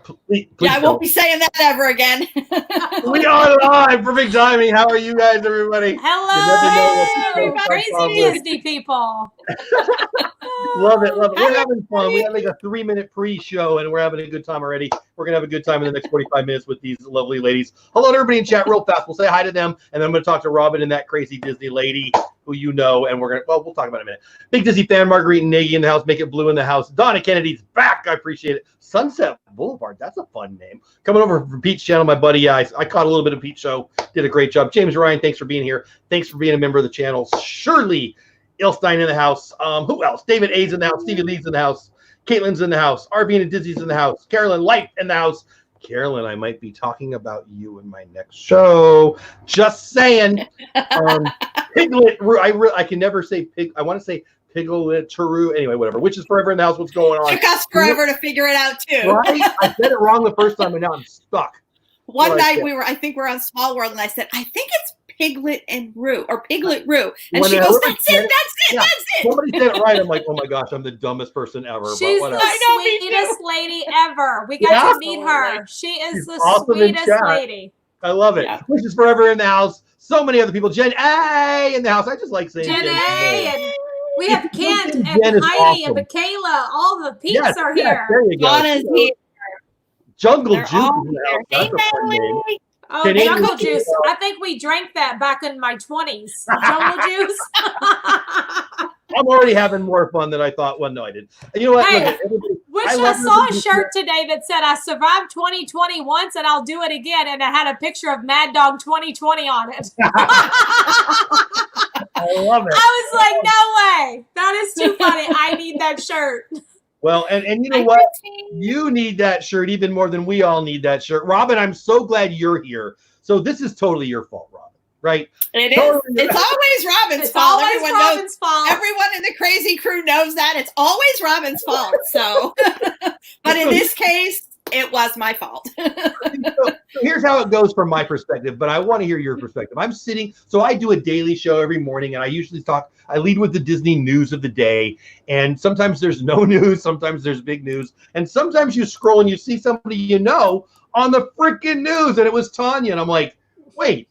Please yeah, I won't be saying that ever again. We are live. Perfect timing. How are you guys, everybody? Hello, crazy Disney people. Love it. We're having fun. We have like a 3-minute pre-show, and we're having a good time already. We're going to have a good time in the next 45 minutes with these lovely ladies. Hello to everybody in chat real fast. We'll say hi to them, and then I'm going to talk to Robin and that crazy Disney lady who you know, and we'll talk about it in a minute. Big Disney fan, Marguerite and Nagy in the house. Make it blue in the house. Donna Kennedy's back. I appreciate it. Sunset Boulevard. That's a fun name. Coming over from Pete's channel, my buddy. I caught a little bit of Pete's show. Did a great job. James Ryan, thanks for being here. Thanks for being a member of the channel. Shirley Ilstein in the house. Who else? David A's in the house. Stevie Lee's in the house. Caitlin's in the house. Arvine and Dizzy's in the house. Carolyn Light in the house. Carolyn, I might be talking about you in my next show. Just saying. Piglet. I can never say pig. I want to say Piglet Turu. Anyway, whatever. Which is forever in the house. What's going on? Took us forever to figure it out too. Right? I said it wrong the first time, and now I'm stuck. One night I think we're on Small World, and I said, I think it's Piglet and Roo, or Piglet Roo. And she goes, that's it. Somebody said it right. I'm like, oh my gosh, I'm the dumbest person ever. She's the sweetest lady ever. We got to meet her. She is the sweetest lady. I love it. Yeah. Which is forever in the house. So many other people. Jen A in the house. I just like saying Jen A. And we have Kent and Heidi and Michaela. All the peeps are here. There you go. Donna's here. Jungle Juice in the house. That's a fun name. Oh, Jungle Juice. I think we drank that back in my 20s. Jungle Juice. I'm already having more fun than I thought. Well, no, I didn't. You know what? Hey, I saw a shirt today that said, I survived 2020 once and I'll do it again. And it had a picture of Mad Dog 2020 on it. I love it. I was like, no way. That is too funny. I need that shirt. Well, and you know what? You need that shirt even more than we all need that shirt. Robin, I'm so glad you're here. So this is totally your fault, Robin, right? It is. It's always Robin's fault. Everyone in the crazy crew knows that. It's always Robin's fault. So, but in this case, it was my fault. So here's how it goes from my perspective, but I want to hear your perspective. I'm sitting, so I do a daily show every morning, and I usually I lead with the Disney news of the day, and sometimes there's no news, sometimes there's big news, and sometimes you scroll and you see somebody you know on the freaking news, and it was Tonya, and I'm like, wait,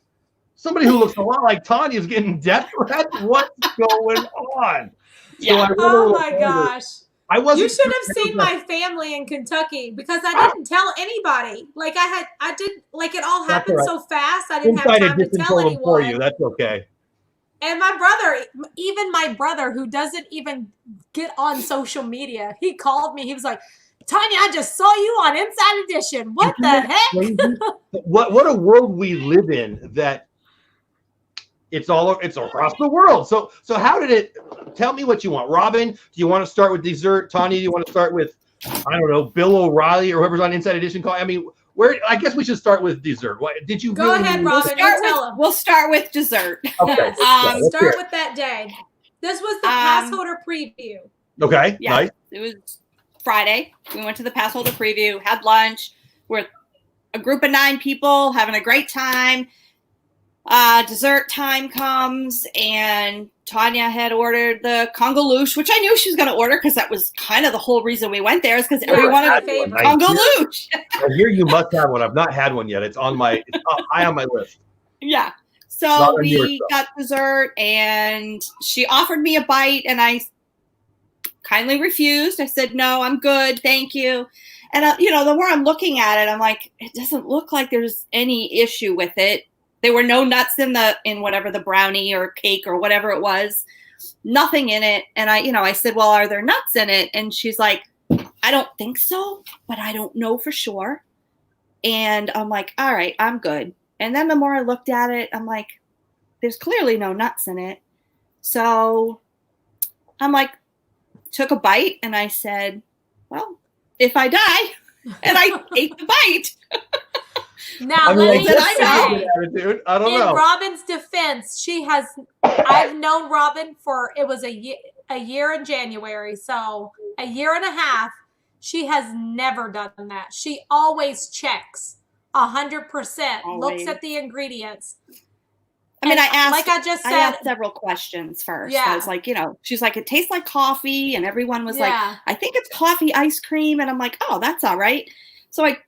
somebody who looks a lot like Tonya is getting death threats? What's going on? Yeah. So oh my gosh. You should have seen my family in Kentucky because I didn't tell anybody. Like it all happened so fast. I didn't have time to tell anyone. For you. That's okay. And even my brother, who doesn't even get on social media, he called me. He was like, Tonya, I just saw you on Inside Edition. What the heck? What a world we live in that it's across the world. So how did it? Tell me what you want, Robin. Do you want to start with dessert? Tonya, do you want to start with, I don't know, Bill O'Reilly or whoever's on Inside Edition? I mean, I guess we should start with dessert. Did you go ahead, Robin? We'll start with dessert. Okay. Start with that day. This was the pass holder preview. Okay. Yeah, nice. It was Friday. We went to the pass holder preview, had lunch. We're a group of 9 people having a great time. Dessert time comes, and Tonya had ordered the Congoloosh, which I knew she was going to order because that was kind of the whole reason we went there, is because everyone wanted a Congoloosh. I hear you must have one. I've not had one yet. It's high on my list. Yeah. So we got dessert, and she offered me a bite, and I kindly refused. I said, no, I'm good. Thank you. And, the more I'm looking at it, I'm like, it doesn't look like there's any issue with it. There were no nuts in whatever the brownie or cake or whatever it was, nothing in it. And I said, well, are there nuts in it? And she's like, I don't think so, but I don't know for sure. And I'm like, all right, I'm good. And then the more I looked at it, I'm like, there's clearly no nuts in it. So I'm like, took a bite and I said, well, if I die, and I ate the bite. Now, let me just say, I don't know. In Robin's defense, I've known Robin for, it was a year in January, so a year and a half. She has never done that. She always checks 100%, looks at the ingredients. I mean, I asked, like I just said, I asked several questions first. Yeah. I was like, she's like, it tastes like coffee. And everyone was like, I think it's coffee ice cream. And I'm like, oh, that's all right. So I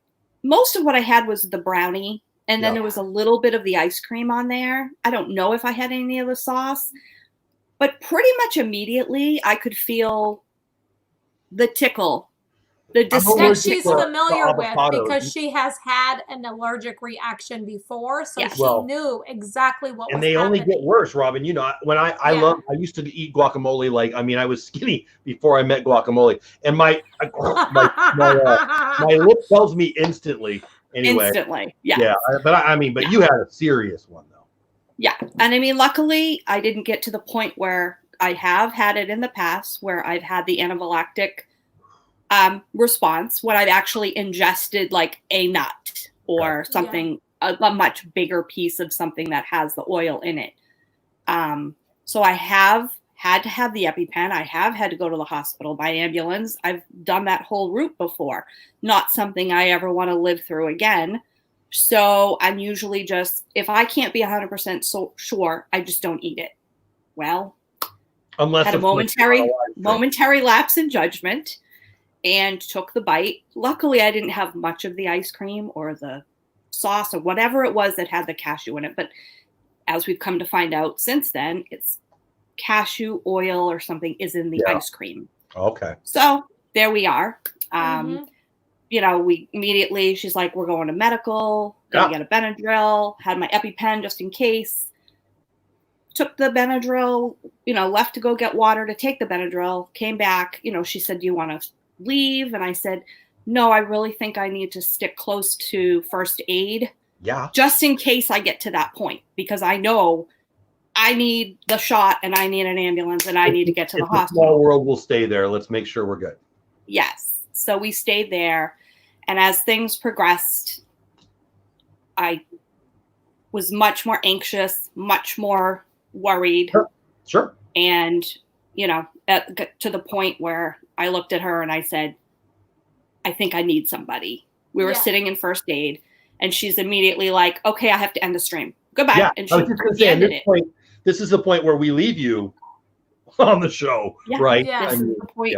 most of what I had was the brownie. And then Yeah. there was a little bit of the ice cream on there. I don't know if I had any of the sauce, but pretty much immediately I could feel the tickle, the That allergic she's to familiar with avocado. because she has had an allergic reaction before, so Yes. she Well, knew exactly what and was they only get happening. worse, Robin. You know, when I Yeah. used to eat guacamole. Like, I mean, I was skinny before I met guacamole, and my lip tells me instantly. Anyway, instantly. Yeah. yeah. But you had a serious one though. Yeah. And I mean, luckily I didn't get to the point where I have had it in the past where I've had the anaphylactic response when I've actually ingested like a nut or something, a much bigger piece of something that has the oil in it. So I have had to have the EpiPen. I have had to go to the hospital by ambulance. I've done that whole route before. Not something I ever want to live through again. So I'm usually just, if I can't be 100% sure, I just don't eat it. Well, Unless had a momentary lapse in judgment and took the bite. Luckily, I didn't have much of the ice cream or the sauce or whatever it was that had the cashew in it. But as we've come to find out since then, it's cashew oil or something is in the ice cream. Okay. So there we are. You know, we immediately, she's like, we're going to medical, gonna get a Benadryl, had my EpiPen just in case. Took the Benadryl, you know, left to go get water to take the Benadryl, came back, you know, she said, do you want to leave? And I said, no, I really think I need to stick close to first aid. Yeah. Just in case I get to that point, because I know I need the shot and I need an ambulance and I need to get to the hospital. Small world will stay there. Let's make sure we're good. Yes. So we stayed there. And as things progressed, I was much more anxious, much more worried. Sure. And, you know, to the point where I looked at her and I said, I think I need somebody. We were sitting in first aid and she's immediately like, okay, I have to end the stream. Goodbye. Yeah, and I was just going to say, this is the point where we leave you on the show, right? Yeah. This is the point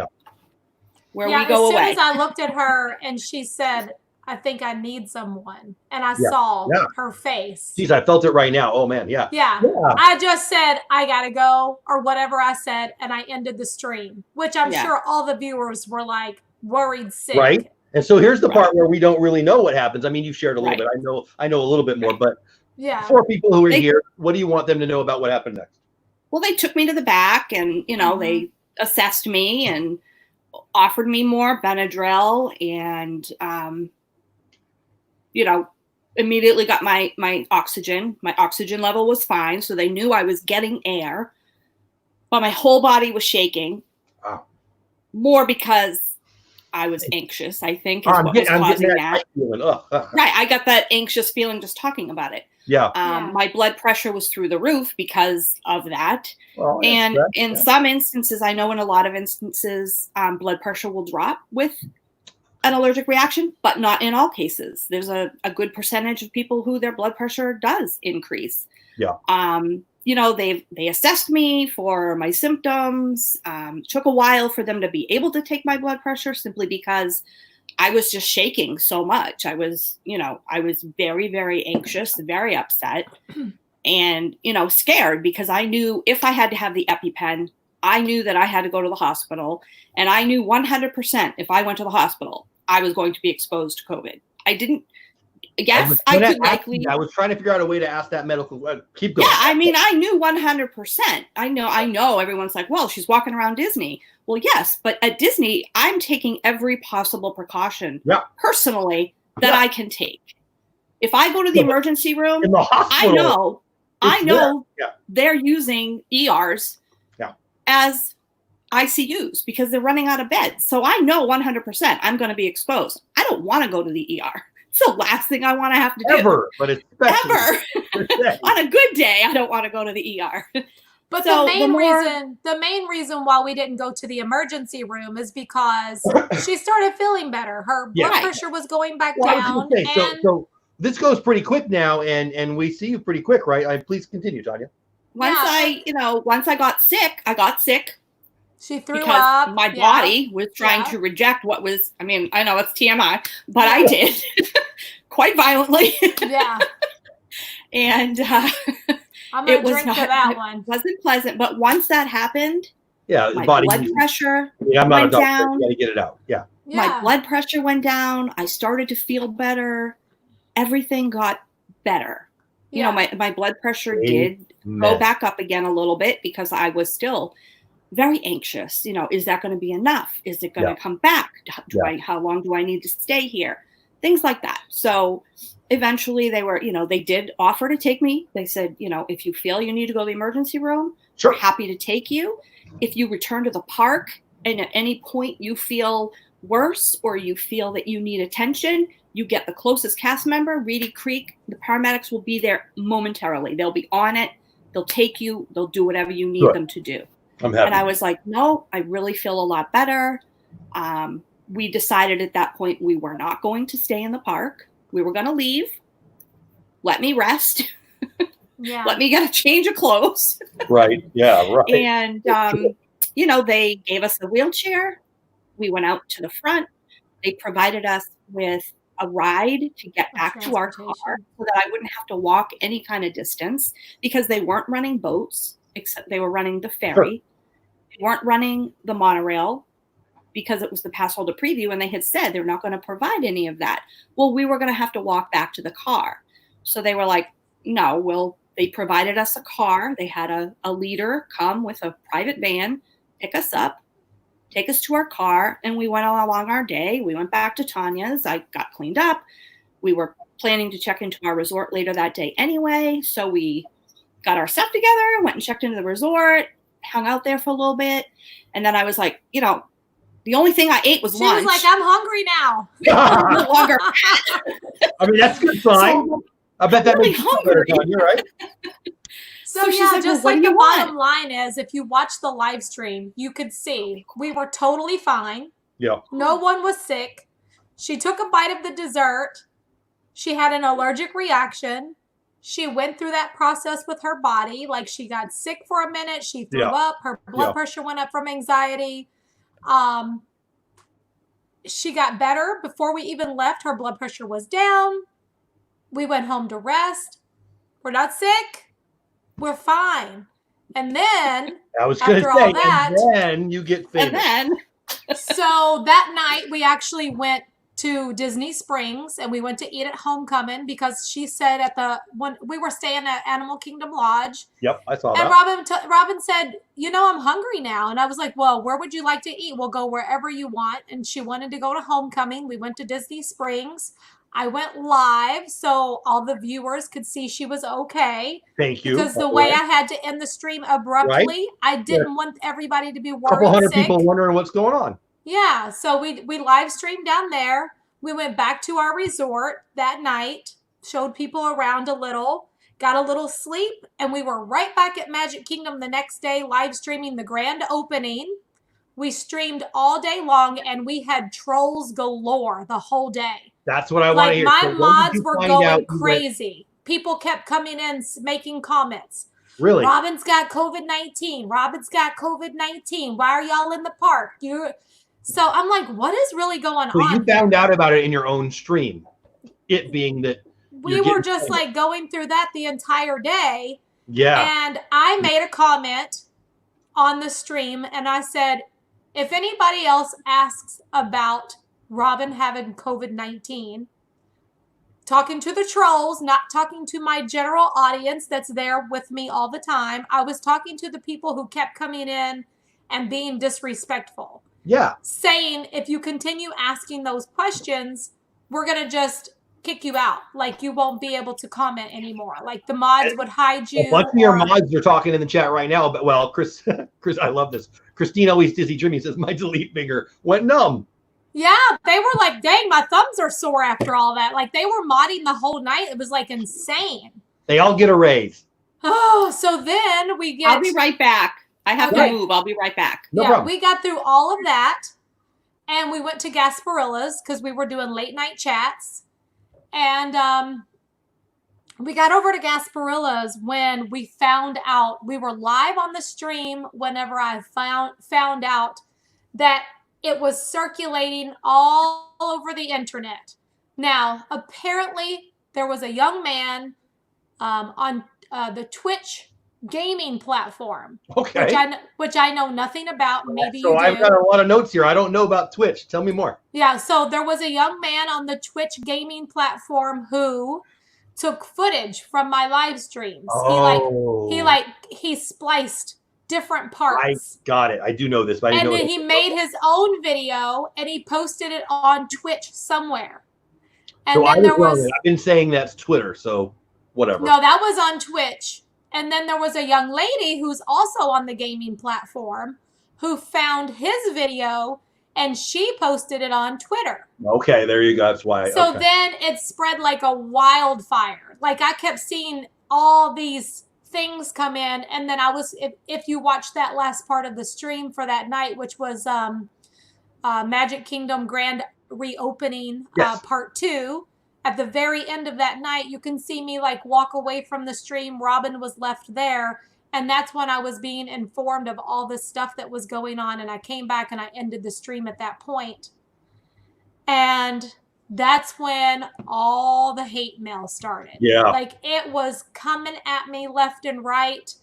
where we as go soon away. as I looked at her and she said, I think I need someone. And I saw her face. Geez, I felt it right now. Oh, man. Yeah. I just said, I got to go or whatever I said. And I ended the stream, which I'm sure all the viewers were like worried sick. Right. And so here's the part where we don't really know what happens. I mean, you shared a little bit. I know a little bit more, but for people who are here, what do you want them to know about what happened next? Well, they took me to the back and, you know, they assessed me and offered me more Benadryl and, you know, immediately got my oxygen. My oxygen level was fine. So they knew I was getting air, but my whole body was shaking. Wow. More because I was anxious, I think, is what was causing that. Right. I got that anxious feeling just talking about it. My blood pressure was through the roof because of that. Well, and in some instances, I know in a lot of instances, blood pressure will drop with an allergic reaction, but not in all cases. There's a good percentage of people who their blood pressure does increase. You know, they assessed me for my symptoms. Took a while for them to be able to take my blood pressure simply because I was just shaking so much. I was very, very anxious, very upset and, you know, scared because I knew if I had to have the EpiPen, I knew that I had to go to the hospital and I knew 100% if I went to the hospital, I was going to be exposed to COVID. I didn't. Yes, I could likely. I was trying to figure out a way to ask that medical. Keep going. Yeah, I mean, I knew 100%. I know. Everyone's like, well, she's walking around Disney. Well, yes, but at Disney, I'm taking every possible precaution personally that I can take. If I go to the emergency room, in the hospital, I know they're using ERs as ICUs because they're running out of beds. So I know 100% I'm going to be exposed. I don't want to go to the ER. It's the last thing I want to have to do. Ever. On a good day, I don't want to go to the ER. But so the main reason why we didn't go to the emergency room is because she started feeling better. Her blood pressure was going back down. So this goes pretty quick now, and we see you pretty quick, right? Please continue, Tonya. Once I got sick. She threw because up. My body was trying to reject what was, I mean, I know it's TMI, but I did. quite violently. Yeah. And I'm going to drink to that one. It wasn't pleasant, but once that happened, yeah, my body blood pressure I'm not a went doctor. down. You got to get it out. Yeah. My blood pressure went down. I started to feel better. Everything got better. You know, my blood pressure did go back up again a little bit because I was still very anxious. You know, is that going to be enough? Is it going to come back? How long do I need to stay here? Things like that. So eventually they were, you know, they did offer to take me. They said, you know, if you feel you need to go to the emergency room, we're happy to take you. If you return to the park and at any point you feel worse or you feel that you need attention, you get the closest cast member, Reedy Creek. The paramedics will be there momentarily. They'll be on it. They'll take you. They'll do whatever you need them to do. I'm happy. And I was like, no, I really feel a lot better. We decided at that point we were not going to stay in the park. We were going to leave. Let me rest. Yeah. Let me get a change of clothes. Right. Yeah. Right. And, you know, they gave us the wheelchair. We went out to the front. They provided us with a ride to get back to our car so that I wouldn't have to walk any kind of distance because they weren't running boats, except they were running the ferry. They weren't running the monorail because it was the pass holder preview, and they had said they're not going to provide any of that. Well, we were going to have to walk back to the car. So they were like, no, they provided us a car. They had a leader come with a private van, pick us up, take us to our car, and we went all along our day. We went back to Tonya's. I got cleaned up. We were planning to check into our resort later that day anyway, so we got our stuff together, went and checked into the resort, hung out there for a little bit, and then I was like, you know, the only thing I ate was lunch. She was like, I'm hungry now. No longer. I mean, that's a good sign. So, I bet that makes you better, Tonya, right? So yeah, like, just like the bottom line is, if you watch the live stream, you could see we were totally fine. Yeah. No one was sick. She took a bite of the dessert. She had an allergic reaction. She went through that process with her body. Like, she got sick for a minute. She threw up. Her blood pressure went up from anxiety. She got better. Before we even left, her blood pressure was down. We went home to rest. We're not sick. We're fine. And then, I was going to say, all that, and then you get famous. And then. So that night, we actually went to Disney Springs, and we went to eat at Homecoming because she said when we were staying at Animal Kingdom Lodge. Yep, I saw that. And Robin said, you know, I'm hungry now. And I was like, well, where would you like to eat? We'll go wherever you want. And she wanted to go to Homecoming. We went to Disney Springs. I went live so all the viewers could see she was okay. Thank you. Because the way I had to end the stream abruptly, I didn't want everybody to be worried. A couple hundred people wondering what's going on. Yeah, so we live streamed down there. We went back to our resort that night, showed people around a little, got a little sleep, and we were right back at Magic Kingdom the next day live streaming the grand opening. We streamed all day long, and we had trolls galore the whole day. That's what I want to hear. My mods were going crazy. People kept coming in, making comments. Really? Robin's got COVID-19. Robin's got COVID-19. Why are y'all in the park? So I'm like, what is really going on? So you found out about it in your own stream. It being that we were just like going through that the entire day. Yeah. And I made a comment on the stream, and I said, if anybody else asks about Robin having COVID-19, talking to the trolls, not talking to my general audience that's there with me all the time. I was talking to the people who kept coming in and being disrespectful. Yeah. Saying, if you continue asking those questions, we're going to just kick you out. Like, you won't be able to comment anymore. Like, the mods would hide you. A bunch of your mods are talking in the chat right now. But, well, Chris, I love this. Christine always dizzy Jimmy says, my delete finger went numb. Yeah, they were like, dang, my thumbs are sore after all that. Like, they were modding the whole night. It was like insane. They all get a raise. Oh, so then we get... I'll be right back. I have to move. I'll be right back. No problem. We got through all of that, and we went to Gasparilla's because we were doing late night chats. And we got over to Gasparilla's when we found out, we were live on the stream whenever I found out that it was circulating all over the internet Now, apparently, there was a young man on the Twitch gaming platform, Okay. which I know nothing about. Maybe so you do. I've got a lot of notes here. I don't know about Twitch. Tell me more. Yeah, so there was a young man on the Twitch gaming platform who took footage from my live streams. Oh. He spliced different parts. I got it. I do know this, but I didn't know. And then he made his own video and he posted it on Twitch somewhere. And so then there was I've been saying that's Twitter, so whatever. No, that was on Twitch. And then there was a young lady who's also on the gaming platform who found his video and she posted it on Twitter. Okay, there you go. That's why. So then it spread like a wildfire. Like I kept seeing all these things come in, and then if you watched that last part of the stream for that night, which was Magic Kingdom Grand Reopening Part 2, at the very end of that night, you can see me like walk away from the stream. Robin was left there. And that's when I was being informed of all this stuff that was going on. And I came back and I ended the stream at that point. And that's when all the hate mail started. Yeah. Like it was coming at me left and right.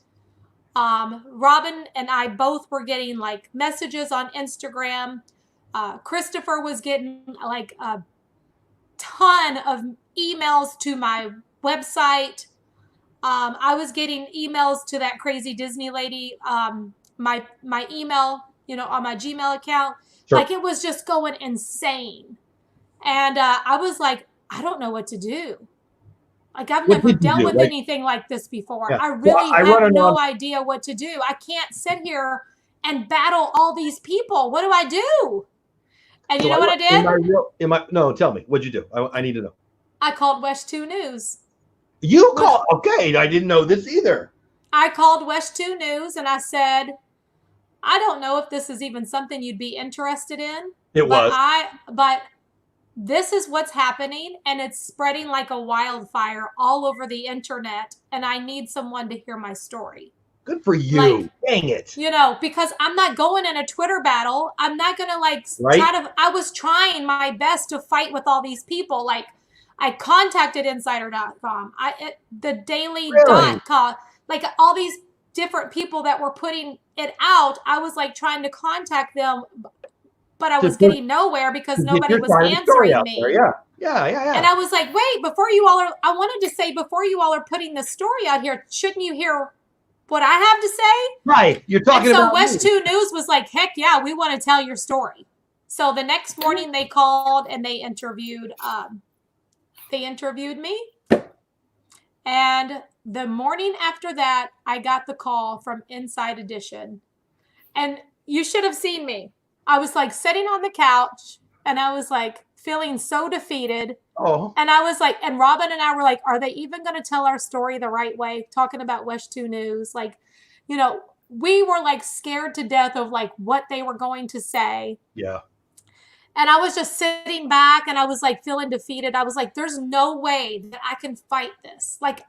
Robin and I both were getting like messages on Instagram. Christopher was getting like a ton of emails to my website. I was getting emails to that crazy Disney lady, my email, on my Gmail account. Sure. Like it was just going insane. And I was like, I don't know what to do. Like I've never dealt with anything like this before. Yeah. I really have no idea what to do. I can't sit here and battle all these people. What do I do? And you know what I did? No, tell me. What'd you do? I need to know. I called West 2 News. You called? Okay, I didn't know this either. I called West 2 News and I said, I don't know if this is even something you'd be interested in. But this is what's happening and it's spreading like a wildfire all over the internet and I need someone to hear my story. Good for you. Dang it. Because I'm not going in a Twitter battle. I'm not going to I was trying my best to fight with all these people. Like I contacted insider.com, the daily.com, like all these different people that were putting it out. I was like trying to contact them, but I was getting nowhere because nobody was answering me. Yeah. And I was like, wait, I wanted to say, before you all are putting this story out here, shouldn't you hear what I have to say? Right. You're talking about So West 2 News was like, heck yeah, we want to tell your story. So the next morning they called and they interviewed me. And the morning after that, I got the call from Inside Edition. And you should have seen me. I was like sitting on the couch and I was like feeling so defeated. Oh. And I was like, and Robin and I were like, are they even going to tell our story the right way? Talking about West 2 News. Like, we were like scared to death of like what they were going to say. Yeah. And I was just sitting back and I was like feeling defeated. I was like, there's no way that I can fight this. Like,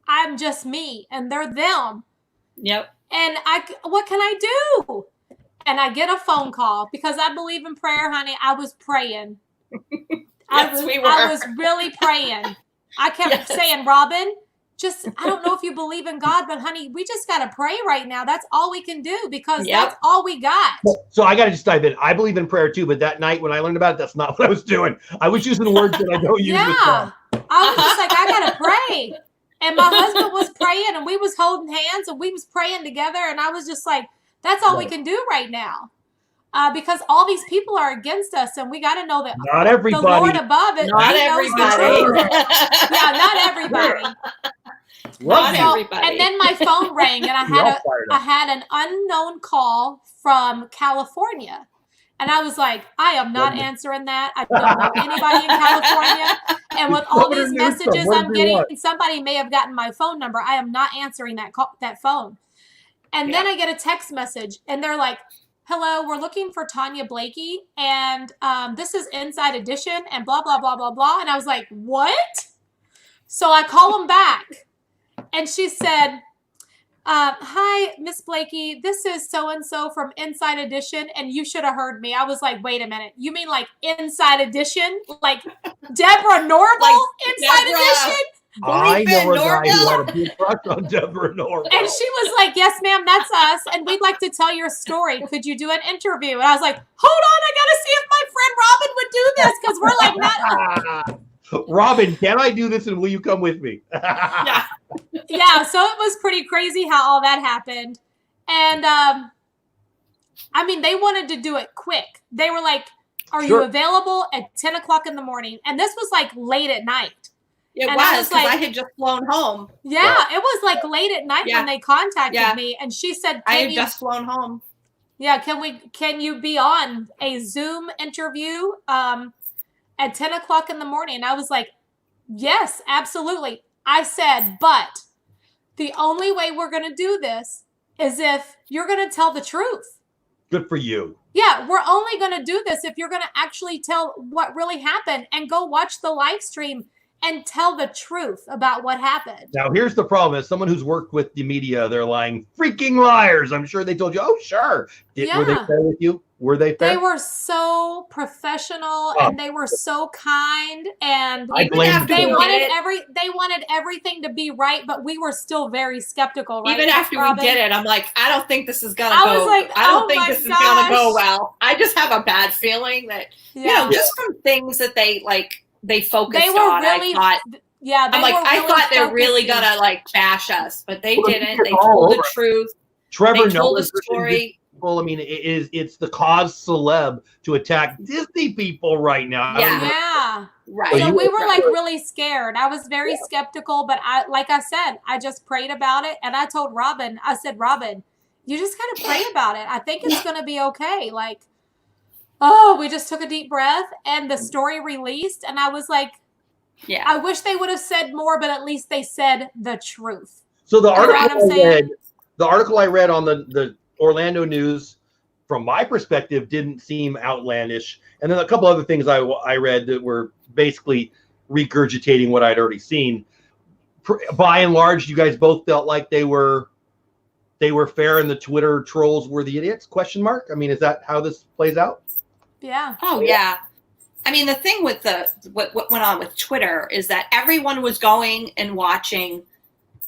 I'm just me and they're them. Yep. And what can I do? And I get a phone call because I believe in prayer, honey. I was praying. Yes, we were. I was really praying. I kept saying, Robin, I don't know if you believe in God, but honey, we just got to pray right now. That's all we can do because that's all we got. So I got to just dive in. I believe in prayer too, but that night when I learned about it, that's not what I was doing. I was using words that I don't use. Yeah. I was just like, I got to pray. And my husband was praying and we was holding hands and we was praying together. And I was just like, that's all we can do right now. Because all these people are against us and we got to know that not everybody. The Lord above it. Not everybody. Yeah, not everybody. Not everybody. And then my phone rang and I had an unknown call from California. And I was like, I am not answering that. I don't know anybody in California. And with all these messages I'm getting, somebody may have gotten my phone number. I am not answering that phone. And then I get a text message and they're like, hello, we're looking for Tonya Blakey. And this is Inside Edition and blah, blah, blah, blah, blah. And I was like, what? So I call them back. And she said, Hi, Miss Blakey. This is so-and-so from Inside Edition, and you should have heard me. I was like, wait a minute. You mean like Inside Edition? Like Deborah Norville Like Inside Deborah. Edition? I know a guy who Norville. had a big crush on Deborah Norville. And she was like, yes, ma'am, that's us. And we'd like to tell your story. Could you do an interview? And I was like, hold on. I got to see if my friend Robin would do this because we're like not. Robin, can I do this and will you come with me? Yeah. Yeah, so it was pretty crazy how all that happened. And I mean, they wanted to do it quick. They were like, are you available at 10 o'clock in the morning? And this was like late at night. It And was because like, I had just flown home. Yeah, it was like late at night when they contacted me. And she said, I had just flown home. Yeah, can you be on a Zoom interview at 10 o'clock in the morning? And I was like, yes, absolutely. I said, but the only way we're going to do this is if you're going to tell the truth. Good for you. Yeah, we're only going to do this if you're going to actually tell what really happened and go watch the live stream and tell the truth about what happened. Now, here's the problem. As someone who's worked with the media, they're lying freaking liars. I'm sure they told you, oh, sure. Were they fair with you? Were they fair? They were so professional and they were so kind, and I blame they wanted everything to be right, but we were still very skeptical, right? Even after we did it, I'm like, I don't think this is gonna go. I was like, I don't think this is gonna go well. I just have a bad feeling that you know, just from things that they focused on. Really, I thought they're really gonna like bash us, but they didn't. They told the truth. Trevor told the story. I mean, it's the cause celeb to attack Disney people right now. Yeah. Right. So we were like really scared. I was very skeptical, but like I said, I just prayed about it. And I told Robin, I said, Robin, you just got to pray about it. I think it's going to be okay. Like, we just took a deep breath and the story released. And I was like, I wish they would have said more, but at least they said the truth. So the article I read on the Orlando News, from my perspective, didn't seem outlandish. And then a couple other things I read that were basically regurgitating what I'd already seen. By and large, you guys both felt like they were fair and the Twitter trolls were the idiots? ? I mean, is that how this plays out? Yeah. Oh, yeah. I mean, the thing with what went on with Twitter is that everyone was going and watching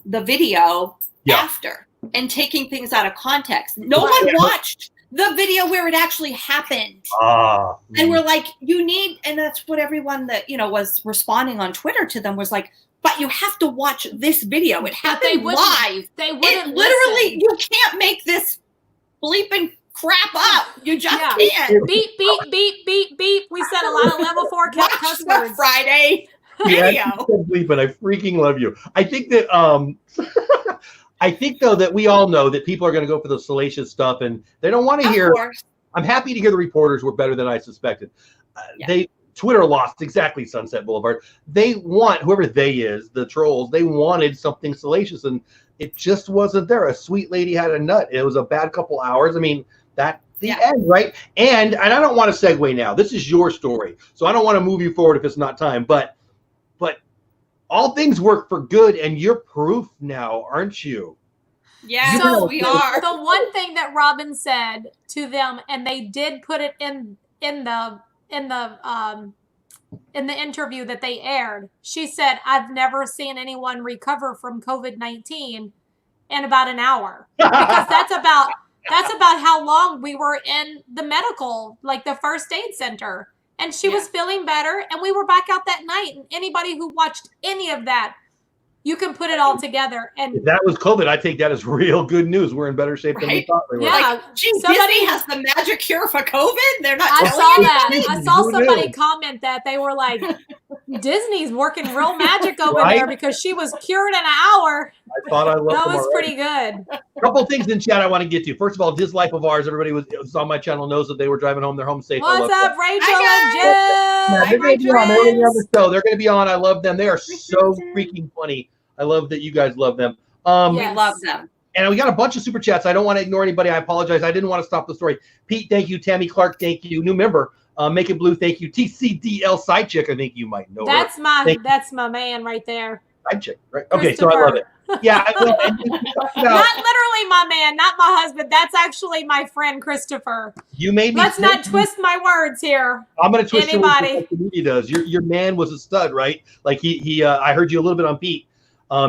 the video after and taking things out of context. No one watched the video where it actually happened. And we're like, and that's what everyone that, was responding on Twitter to them was like, but you have to watch this video. It happened live. They wouldn't literally, you can't make this bleeping crap up. You just can't. Beep, beep, beep, beep, beep. We said a lot of level 4 cuss words. Friday video. But I freaking love you. I think that I think, though, that we all know that people are going to go for the salacious stuff, and they don't want to hear. I'm happy to hear the reporters were better than I suspected. Twitter lost exactly Sunset Boulevard. They want, whoever they is, the trolls, they wanted something salacious, and it just wasn't there. A sweet lady had a nut. It was a bad couple hours. I mean, that's the end, right? And I don't want to segue now. This is your story, so I don't want to move you forward if it's not time. But all things work for good, and you're proof now, aren't you? Yeah, so we are. The one thing that Robin said to them, and they did put it in the interview that they aired. She said, "I've never seen anyone recover from COVID-19 in about an hour," because that's about how long we were in the medical, like the first aid center. And she was feeling better, and we were back out that night. And anybody who watched any of that, you can put it all together. And if that was COVID, I take that as real good news. We're in better shape than we thought we were. Yeah, Disney has the magic cure for COVID. They're not. I saw that. I saw somebody comment that they were like, Disney's working real magic over there because she was cured in an hour. I thought I loved that was pretty good. A couple things in chat I want to get to. First of all, This Life of Ours. Everybody was on my channel knows that they were driving home. They're home safe. What's up, Rachel and Jim? They're going to be on. They're on the show. They're going to be on. I love them. They are so freaking funny. I love that you guys love them. We love them. And we got a bunch of super chats. I don't want to ignore anybody. I apologize. I didn't want to stop the story. Pete, thank you. Tammy Clark, thank you. New member. Make It Blue, thank you. TCDL Side Chick, I think you might know that's my man right there. Side Chick, right? Okay, so I love it. Yeah, I will. Not literally my man, not my husband. That's actually my friend Christopher. You made me. Let's not twist my words here. I'm gonna twist anybody. Your words like the media does. Your man was a stud, right? Like he I heard you a little bit on Pete.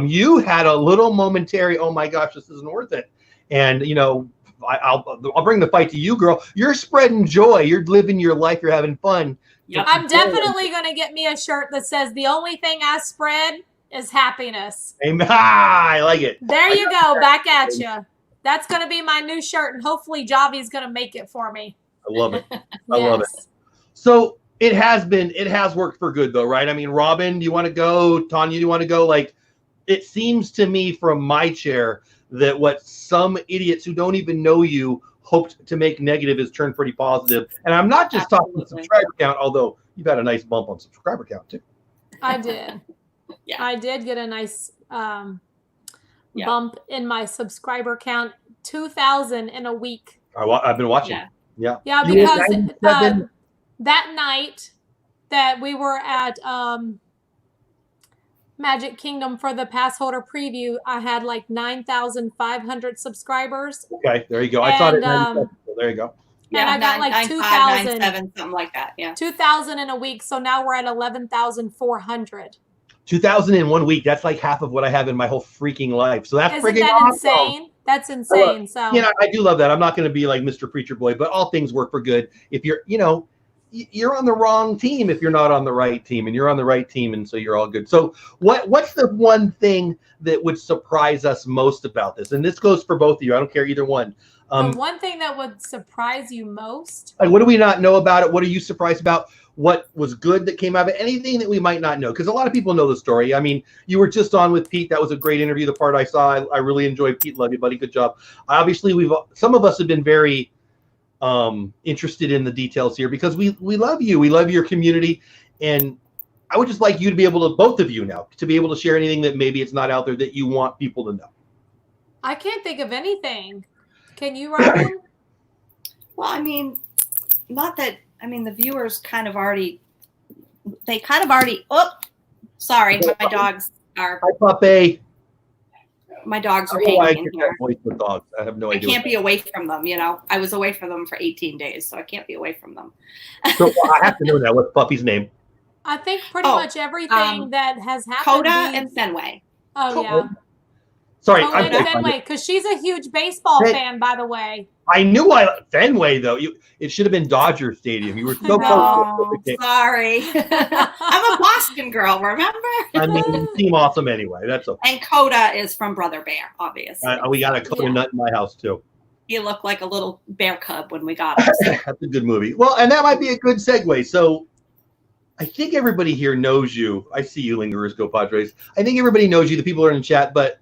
You had a little momentary, oh my gosh, this isn't worth it. And I'll bring the fight to you, girl. You're spreading joy. You're living your life. You're having fun. Yep. I'm definitely going to get me a shirt that says the only thing I spread is happiness. Amen. I like it. There you go. Back at you. That's going to be my new shirt, and hopefully Javi's going to make it for me. I love it. I love it. So it has worked for good though, right? I mean, Robin, do you want to go? Tonya, do you want to go? Like, it seems to me from my chair that what some idiots who don't even know you hoped to make negative is turned pretty positive. And I'm not just talking subscriber count, although you've had a nice bump on subscriber count too. I did. Yeah. I did get a nice bump in my subscriber count, 2,000 in a week. I've been watching. Yeah, because that night that we were at Magic Kingdom for the pass holder preview, I had like 9,500 subscribers. Okay, there you go. I thought it. There you go. And I got like 2,000, 9,700, something like that. Yeah, 2,000 in a week. So now we're at 11,400. 2,000 in 1 week. That's like half of what I have in my whole freaking life. So that's freaking awesome. Insane? That's insane. So I do love that. I'm not going to be like Mr. Preacher Boy, but all things work for good. If you're, you're on the wrong team if you're not on the right team, and you're on the right team, and so you're all good. So what's the one thing that would surprise us most about this? And this goes for both of you. I don't care either one. The one thing that would surprise you most? Like, what do we not know about it? What are you surprised about? What was good that came out of it? Anything that we might not know? Because a lot of people know the story. I mean, you were just on with Pete. That was a great interview. The part I saw, I really enjoyed. Pete, love you, buddy. Good job. Obviously, some of us have been very interested in the details here because we love you. We love your community. And I would just like you to be able to, both of you now, to be able to share anything that maybe it's not out there that you want people to know. I can't think of anything. Can you, Robin? Well, I mean, the viewers kind of already, oh, sorry, my dogs are. Hi, puppy. My dogs are hanging in here. With dogs. I have no idea. I can't be away from them, I was away from them for 18 days, so I can't be away from them. So I have to know that. What's Puppy's name? I think pretty much everything that has happened. Coda and Fenway. Oh, yeah. Sorry, Coda and Fenway, because she's a huge baseball fan, by the way. I knew Fenway, though. It should have been Dodger Stadium. You were so close. Sorry. I'm a Boston girl, remember? I mean, you seem awesome anyway. That's okay. And Coda is from Brother Bear, obviously. We got a Coda nut in my house, too. He looked like a little bear cub when we got him. That's a good movie. Well, and that might be a good segue. So I think everybody here knows you. I see you, Lingerers, go Padres. I think everybody knows you. The people are in the chat. But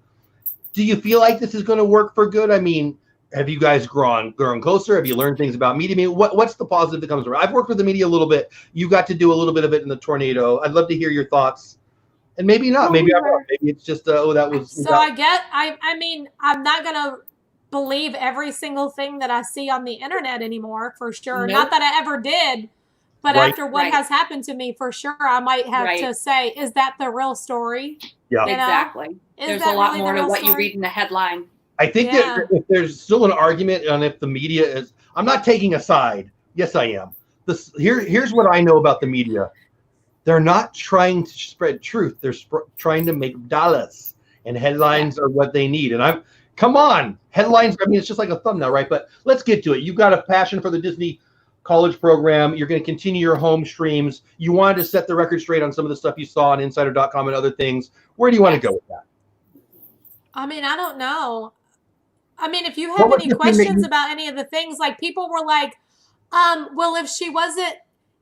do you feel like this is going to work for good? I mean, have you guys grown closer? Have you learned things about media? I mean, what's the positive that comes around? I've worked with the media a little bit. You got to do a little bit of it in the tornado. I'd love to hear your thoughts. And maybe not. Maybe I'm wrong. Maybe it's just, that was. So I mean, I'm not going to believe every single thing that I see on the internet anymore, for sure. Nope. Not that I ever did. But after what has happened to me, for sure, I might have to say, is that the real story? Yeah, exactly. There's a lot more to what you read in the headline. I think that if there's still an argument on if the media is, I'm not taking a side. Yes, I am. Here's what I know about the media. They're not trying to spread truth. They're trying to make dollars, and headlines are what they need. And come on, headlines. I mean, it's just like a thumbnail, right? But let's get to it. You've got a passion for the Disney college program. You're going to continue your home streams. You wanted to set the record straight on some of the stuff you saw on Insider.com and other things. Where do you want to go with that? I mean, I don't know. I mean, if you have any questions about any of the things, like people were like, well, if she wasn't,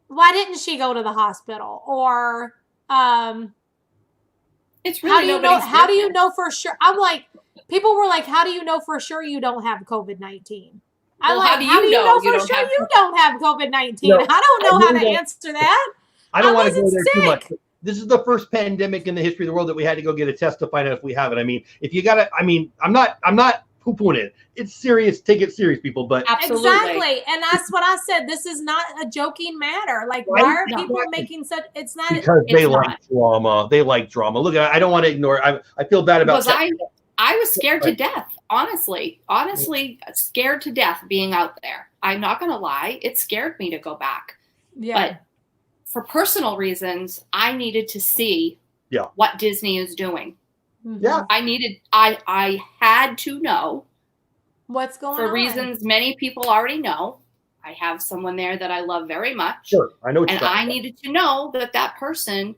why didn't she go to the hospital? Or it's really how do you know for sure? I'm like, people were like, how do you know for sure you don't have COVID-19? I'm like, how do you know for sure you don't have COVID-19? No, I don't know how to answer that. I don't want to go there too much. This is the first pandemic in the history of the world that we had to go get a test to find out if we have it. I mean, if you got to, I mean, I'm not poo-pooing it. It's serious. Take it serious, people. But Absolutely. Exactly. And that's what I said. This is not a joking matter. Like, Right? why are No. people making such, it's not. Because they It's like not. drama. They like drama. Look, I don't want to ignore it. I feel bad about Because I was scared to death, honestly, scared to death being out there. I'm not going to lie. It scared me to go back. Yeah. But for personal reasons, I needed to see what Disney is doing. Yeah. I had to know what's going on. For reasons many people already know. I have someone there that I love very much. Sure. I know what and I needed to know that that person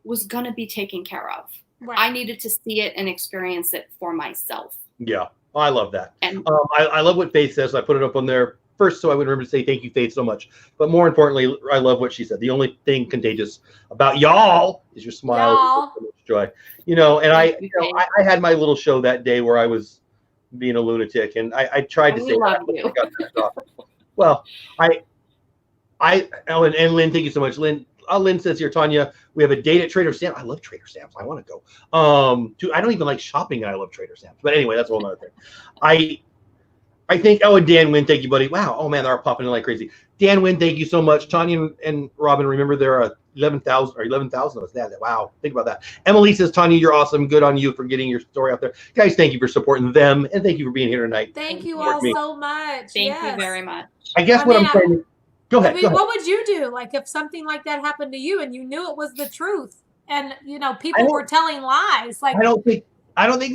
was going to be taken care of. Right. I needed to see it and experience it for myself. Yeah. I love that. And I love what Faith says. I put it up on there first so I would remember to say thank you, Faith, so much. But more importantly, I love what she said. The only thing contagious about y'all is your smile, so much joy. You know, and I had my little show that day where I was being a lunatic, and I tried to say that. Well, and Lynn, thank you so much, Lynn. Lynn says here, Tonya, we have a date at Trader Sam's. I love Trader Sam's. I want to go. I don't even like shopping, and I love Trader Sam's. But anyway, that's a whole other thing. I think, and Dan Wynn, thank you, buddy. Wow. Oh, man, they're popping in like crazy. Dan Wynn, thank you so much. Tonya and Robin, remember there are 11,000 of us. Wow. Think about that. Emily says, Tonya, you're awesome. Good on you for getting your story out there. Guys, thank you for supporting them, and thank you for being here tonight. Thank you all so much. Thank you very much. I guess what I'm saying. Go ahead. What would you do? Like if something like that happened to you and you knew it was the truth and, you know, people were telling lies. Like I don't think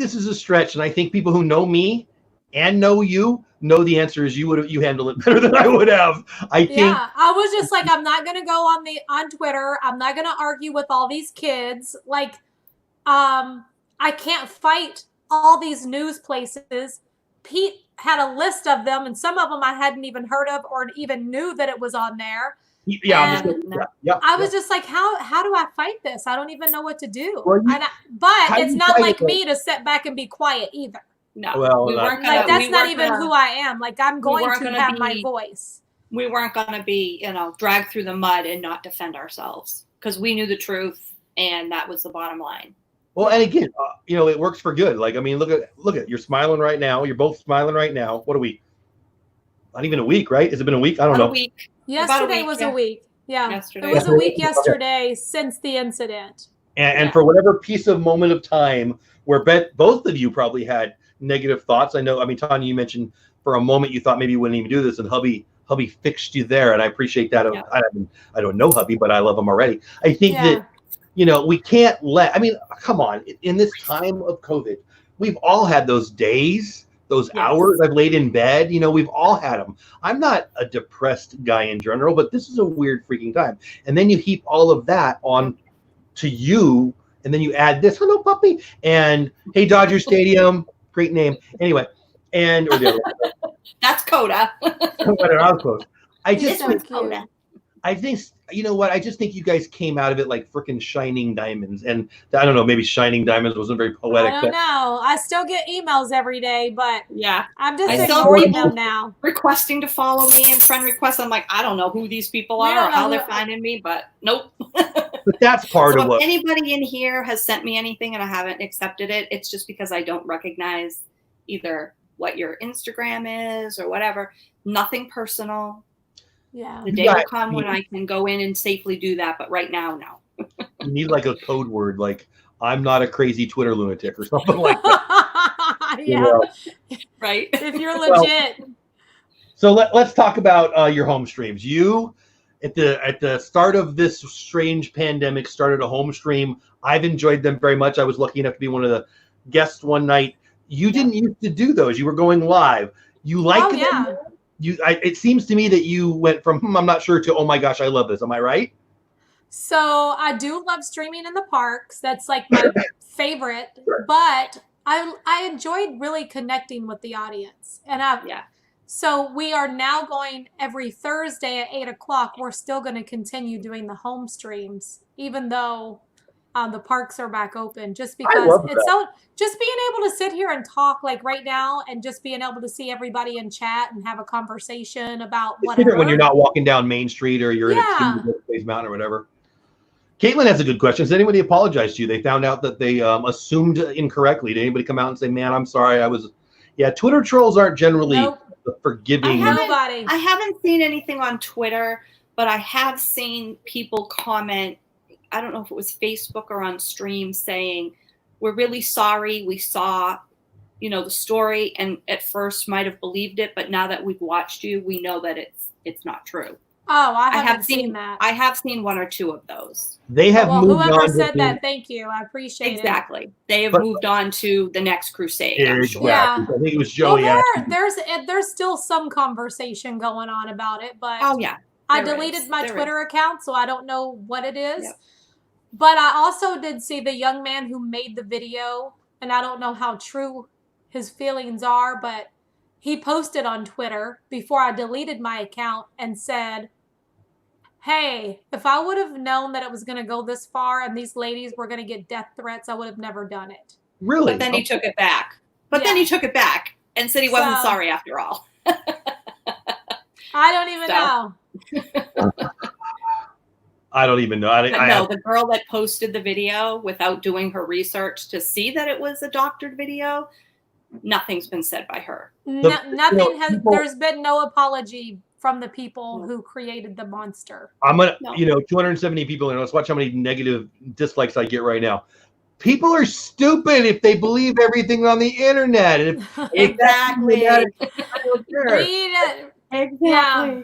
this is a stretch. And I think people who know me and know you know the answer is you handle it better than I would have. I was just like, I'm not going to go on Twitter. I'm not going to argue with all these kids. Like, I can't fight all these news places. Pete had a list of them, and some of them I hadn't even heard of or even knew that it was on there. I was just like, how do I fight this? I don't even know what to do. Well, but it's not like me to sit back and be quiet either. No, we weren't gonna, that's not even who I am. Like I'm going to have my voice. We weren't going to be, dragged through the mud and not defend ourselves because we knew the truth, and that was the bottom line. Well, and again, it works for good. Like, I mean, look at you're smiling right now. You're both smiling right now. What are we? Not even a week, right? Has it been a week? I don't know. A week. Yesterday was a week. Yeah. Yesterday. It was a week yesterday since the incident. And for whatever piece of moment of time where both of you probably had negative thoughts. I mean, Tonya, you mentioned for a moment you thought maybe you wouldn't even do this, and hubby fixed you there, and I appreciate that. Yeah. I don't know hubby, but I love him already. I think that we can't come on, in this time of COVID, we've all had those days, those hours I've laid in bed, we've all had them. I'm not a depressed guy in general, but this is a weird freaking time. And then you heap all of that on to you, and then you add this, hello puppy, and hey Dodger Stadium, great name. Anyway, or the other one. That's Coda. I was close. I just think, you know what? I just think you guys came out of it like freaking shining diamonds. And I don't know, maybe shining diamonds wasn't very poetic. I don't know. I still get emails every day, but I'm just ignoring them now. Requesting to follow me and friend requests. I'm like, I don't know who these people are or how they're finding me, but nope. But that's part of what. If anybody in here has sent me anything and I haven't accepted it, it's just because I don't recognize either what your Instagram is or whatever. Nothing personal. Yeah. The day will come when I can go in and safely do that, but right now, no. You need like a code word, like I'm not a crazy Twitter lunatic or something like that. Right. If you're legit. So let's talk about your home streams. You at the start of this strange pandemic started a home stream. I've enjoyed them very much. I was lucky enough to be one of the guests one night. You didn't used to do those. You were going live. You like them? It seems to me that you went from I'm not sure to oh my gosh, I love this. Am I right? So I do love streaming in the parks. That's like my favorite. But I enjoyed really connecting with the audience. And so we are now going every Thursday at 8:00. We're still going to continue doing the home streams, even though the parks are back open, just because it's so just being able to sit here and talk like right now and just being able to see everybody in chat and have a conversation about whatever. When you're not walking down Main Street or you're in a Space Mountain or whatever. Caitlin has a good question. Does anybody apologize to you? They found out that they assumed incorrectly. Did anybody come out and say, man, I'm sorry, I was Yeah, Twitter trolls aren't generally Nope. the forgiving. Nobody. I haven't seen anything on Twitter, but I have seen people comment. I don't know if it was Facebook or on stream saying, "We're really sorry. We saw, the story, and at first might have believed it, but now that we've watched you, we know that it's not true." Oh, I haven't seen that. I have seen one or two of those. They have moved whoever on. said that, thank you. I appreciate it. Exactly. They have moved on to the next crusade, I'm sure. Yeah. I think it was Joey. There's still some conversation going on about it, but oh yeah, I deleted my Twitter account, so I don't know what it is. Yep. But I also did see the young man who made the video, and I don't know how true his feelings are, but he posted on Twitter before I deleted my account and said, "Hey, if I would have known that it was going to go this far and these ladies were going to get death threats, I would have never done it." Really? But then he took it back. Then he took it back and said he wasn't sorry after all. I don't even know. I don't even know. The girl that posted the video without doing her research to see that it was a doctored video, nothing's been said by her. Nothing has. There's been no apology from the people who created the monster. I'm gonna, 270 people. Let's watch how many negative dislikes I get right now. People are stupid if they believe everything on the internet. Exactly. Read it. Exactly. Yeah.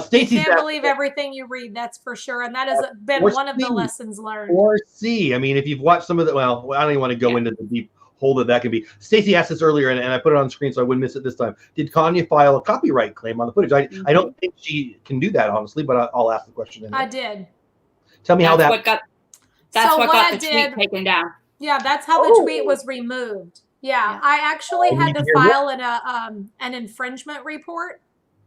Stacey can't believe everything you read, that's for sure. And that has been one of the lessons learned. Or see. I mean, if you've watched some of the, well, I don't even want to go into the deep hole that can be. Stacey asked this earlier, and I put it on screen so I wouldn't miss it this time. Did Kanye file a copyright claim on the footage? I don't think she can do that, honestly, but I'll ask the question. I did. Tell me how that. That's what got the tweet taken down. Yeah, that's how the tweet was removed. Yeah, I actually had to file an infringement report.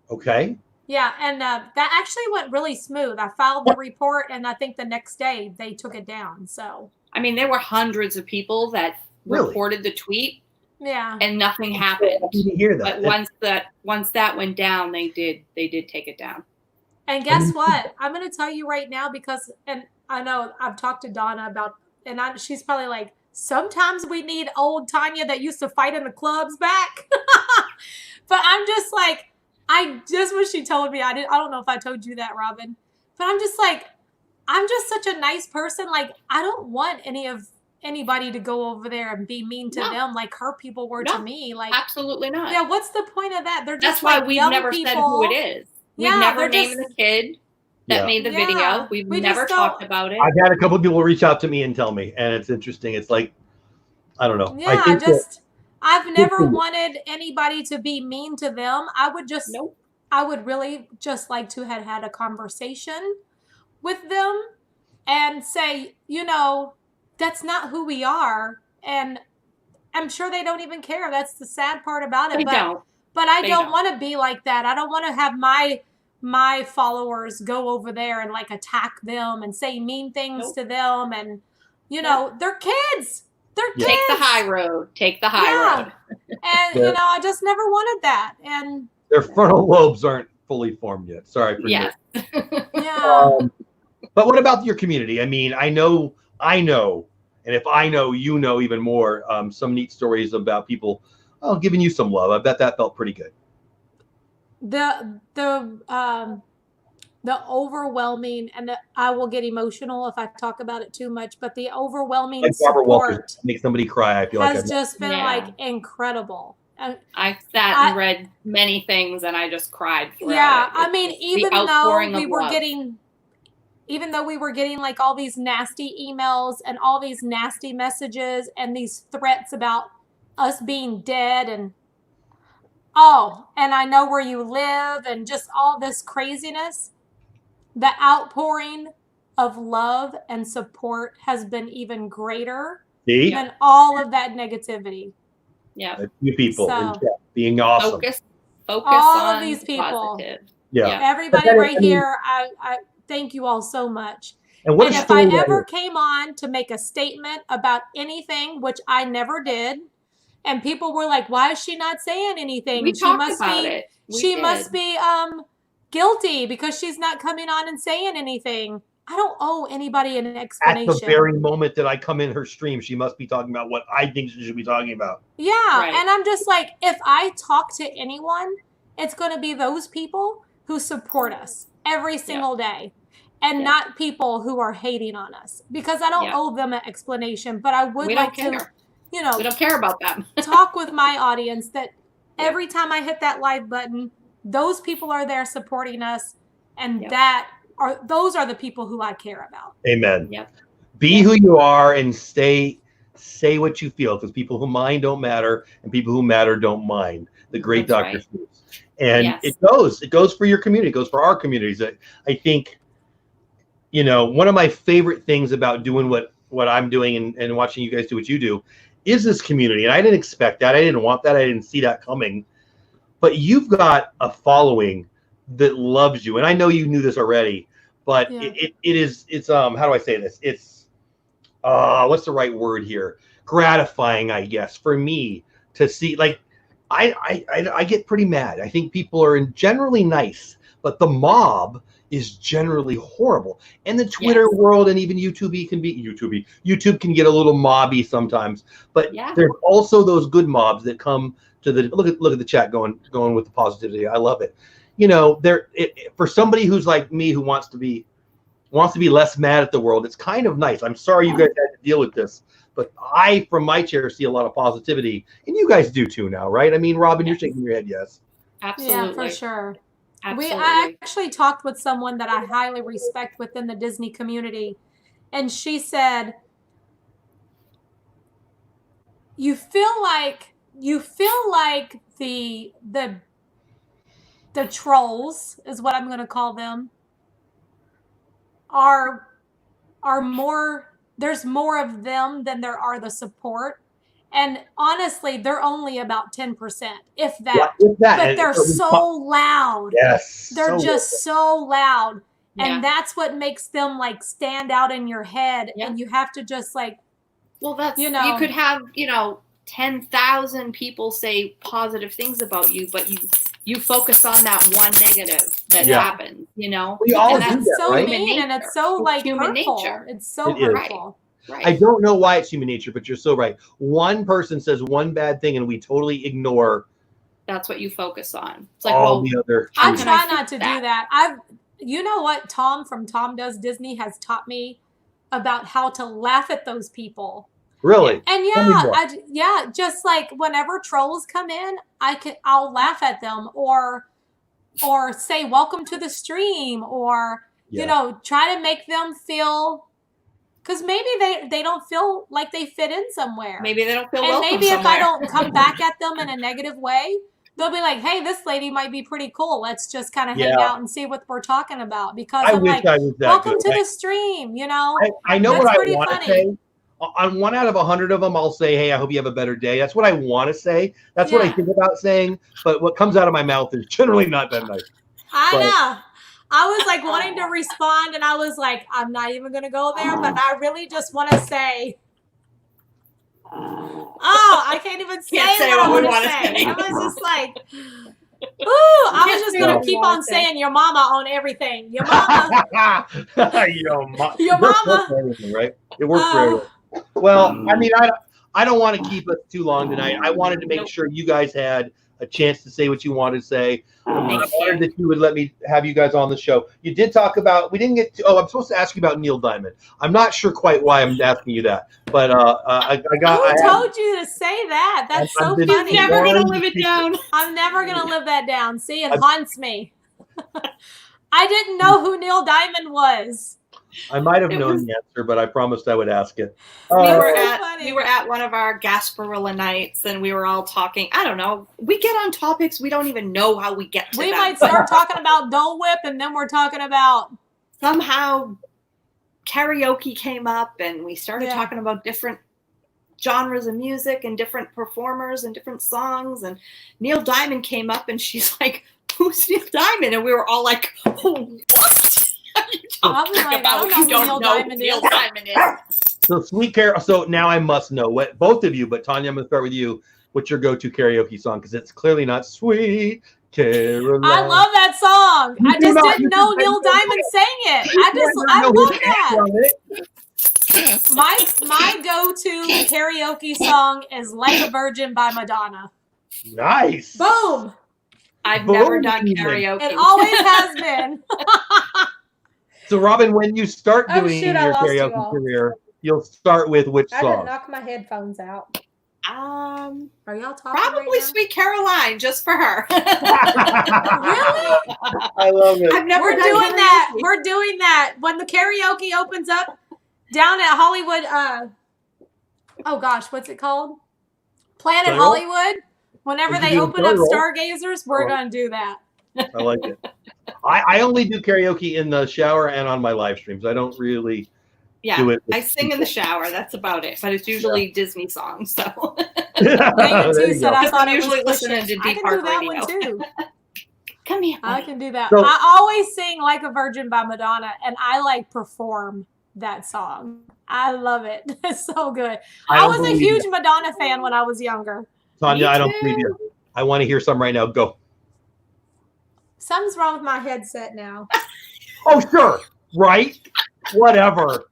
Okay. Yeah, and that actually went really smooth. I filed the report, and I think the next day they took it down. So I mean, there were hundreds of people that reported the tweet. Yeah, and nothing happened. I didn't hear that. But once that went down, they did take it down. And guess what? I'm going to tell you right now because, and I know I've talked to Donna about, and she's probably like, sometimes we need old Tonya that used to fight in the clubs back. But I'm just like. Just what she told me, I don't know if I told you that, Robin, but I'm just like, I'm just such a nice person. Like, I don't want anybody to go over there and be mean to them like her people were to me. Like, absolutely not. Yeah, what's the point of that? They're just That's why we've never said who it is. We've never named the kid that made the video. We've never talked about it. I've had a couple of people reach out to me and tell me, and it's interesting. It's like, I don't know. Yeah, I've never wanted anybody to be mean to them. I would really just like to have had a conversation with them and say, that's not who we are. And I'm sure they don't even care. That's the sad part about it. But I don't want to be like that. I don't want to have my followers go over there and like attack them and say mean things to them. And, they're kids. They're kids. Take the high road. And, I just never wanted that. And their frontal lobes aren't fully formed yet. Sorry for yeah. But what about your community? I mean, I know, and if I know, even more, some neat stories about people giving you some love. I bet that felt pretty good. The overwhelming, and I will get emotional if I talk about it too much, but the overwhelming support make somebody cry. I feel has just been like incredible. And I sat and read many things, and I just cried. Yeah, I mean, even though we were getting like all these nasty emails and all these nasty messages and these threats about us being dead and I know where you live and just all this craziness. The outpouring of love and support has been even greater than all of that negativity. Yeah. You people being awesome. Focus all on of these people. Positive. Yeah. Everybody right here, I thank you all so much. And if I ever came on to make a statement about anything, which I never did, and people were like, why is she not saying anything? She must be guilty because she's not coming on and saying anything. I don't owe anybody an At explanation. the very moment that I come in her stream, she must be talking about what I think she should be talking about. Yeah. Right. And I'm just like, if I talk to anyone, it's going to be those people who support us every single day and not people who are hating on us, because I don't owe them an explanation, but I would like to, you know, we don't care about them. talk with my audience that every time I hit that live button, those people are there supporting us, and those are the people who I care about. Amen. Yep. Be who you are and say what you feel, because people who mind don't matter and people who matter don't mind. The great Dr. Seuss. And it goes for your community. It goes for our communities. I think, you know, one of my favorite things about doing what I'm doing and watching you guys do what you do is this community. And I didn't expect that. I didn't want that. I didn't see that coming. But you've got a following that loves you. And I know you knew this already, but it's how do I say this? It's what's the right word here? Gratifying, I guess, for me to see. Like, I get pretty mad. I think people are generally nice, but the mob is generally horrible. And the Twitter world and even YouTube can get a little mobby sometimes. But there's also those good mobs that come to the look at the chat going with the positivity. I love it. You know, for somebody who's like me who wants to be less mad at the world, it's kind of nice. I'm sorry you guys had to deal with this, but I, from my chair, see a lot of positivity, and you guys do too now, right? I mean, Robin, you're shaking your head, yes. Absolutely. Yeah, for sure. Absolutely. I actually talked with someone that I highly respect within the Disney community, and she said, you feel like the trolls, is what I'm going to call them, are more, there's more of them than there are the support. And honestly, they're only about 10%, if that. But they're so loud. Yes. They're just so loud. And that's what makes them like stand out in your head. And you have to just like, well, that's, you know, you could have, 10,000 people say positive things about you, but you focus on that one negative that happens, We all and do that's that, so right? mean, and it's so like human hurtful. nature. It's so It hurtful. Right. I don't know why it's human nature, but you're so right. One person says one bad thing and we totally ignore. That's what you focus on. It's like, all the other. I try not to do that. You know what, Tom from Tom Does Disney has taught me about how to laugh at those people. Really? And just like whenever trolls come in, I'll laugh at them or say welcome to the stream, or try to make them feel, because maybe they don't feel like they fit in somewhere. Maybe they don't feel and welcome maybe somewhere. If I don't come back at them in a negative way, they'll be like, hey, this lady might be pretty cool. Let's just kind of hang out and see what we're talking about. Because I'm like, welcome to the stream, I know what I want to say. On 1 out of 100 of them, I'll say, hey, I hope you have a better day. That's what I want to say. That's what I think about saying. But what comes out of my mouth is generally not that nice. I know. I was like wanting to respond, and I was like, I'm not even going to go there, but I really just want to say, I can't even say what I want to say. I was just like, I was just going to keep on saying your mama on everything. Your mama. Your mama. Right? It works for everyone. Well, I mean, I don't want to keep us too long tonight. I wanted to make sure you guys had a chance to say what you wanted to say. I'm honored that you would let me have you guys on the show. You did talk about, we didn't get to, I'm supposed to ask you about Neil Diamond. I'm not sure quite why I'm asking you that, but I told you to say that. That's so funny. I'm never going to live it down. I'm never going to live that down. See, it haunts me. I didn't know who Neil Diamond was. I might have known the answer, but I promised I would ask it. We were at one of our Gasparilla nights, and we were all talking. I don't know. We get on topics we don't even know how we get to. We might start talking about Dole Whip, and then we're talking about somehow karaoke came up, and we started talking about different genres of music and different performers and different songs. And Neil Diamond came up, and she's like, "Who's Neil Diamond?" And we were all like, "Oh, what?" I don't know who Neil Diamond is. So sweet Carol. So now I must know what both of you, but Tonya, I'm going to start with you. What's your go-to karaoke song? Because it's clearly not Sweet Caroline. I love that song. I just didn't know Neil Diamond sang it. I love that. My go-to karaoke song is "Like a Virgin" by Madonna. Nice. Boom. I've never done karaoke. It always has been. So, Robin, when you start Oh, doing shoot, I your lost you karaoke all. career, you'll start with which I didn't song? knock my headphones out. Are y'all talking Probably right now? Sweet Caroline, just for her. Really? I love it. I've never We're done doing that. karaoke. We're doing that when the karaoke opens up down at Hollywood. Oh gosh, what's it called? Planet Starroll? Hollywood. Whenever Would you they do open up Starroll? Stargazers, we're Oh. gonna do that. I like it. I only do karaoke in the shower and on my live streams. I don't really do it. I sing in the shower. That's about it. But it's usually Disney songs. So Dana There too you said go. I thought I'm it was usually pushing. listening to I Deep can do Park that Radio. one too. come here. I can do that. So- I always sing "Like a Virgin" by Madonna, and I like perform that song. I love it. It's so good. I don't was a believe huge you. Madonna fan when I was younger. Tonya, Me I don't too. believe you. I want to hear some right now. Go. Something's wrong with my headset now. Oh, sure. Right? Whatever.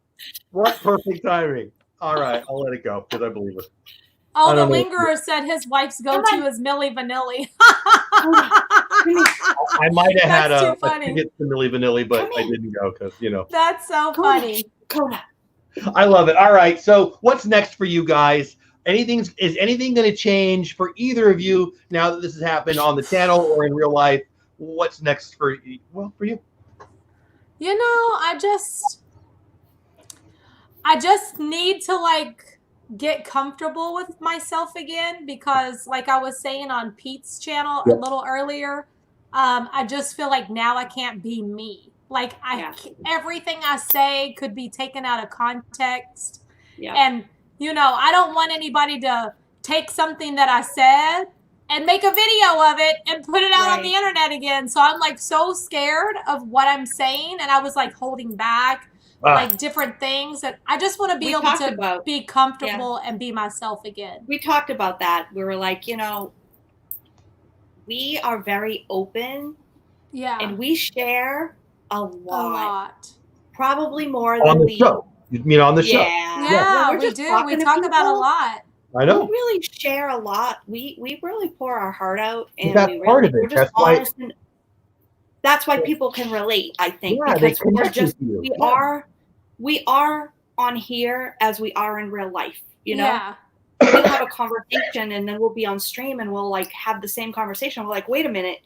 What perfect timing. All right. I'll let it go because I believe it. Oh, I the don't know. Lingerer said his wife's go-to is Milli Vanilli. I might have had That's too a funny. ticket to Milli Vanilli, but Come I in. didn't go because, That's so Come funny. Coda. I love it. All right. So what's next for you guys? Is anything going to change for either of you now that this has happened on the channel or in real life? What's next for you? Well, for you? You know, I just need to get comfortable with myself again because like I was saying on Pete's channel a little earlier, I just feel like now I can't be me. Like everything I say could be taken out of context. Yeah. And I don't want anybody to take something that I said and make a video of it and put it out on the internet again. So I'm so scared of what I'm saying. And I was holding back different things that I just want to be able to be comfortable and be myself again. We talked about that. We were like, we are very open. Yeah. And we share a lot. Probably more On than the show. You mean on the show? Yeah, we do. We talk about a lot. I know. We really share a lot. We really pour our heart out, and that's part of it. we're just honest. And that's why people can relate, I think, because we are on here as we are in real life. Yeah. We'll have a conversation, and then we'll be on stream, and we'll have the same conversation. We're like, wait a minute.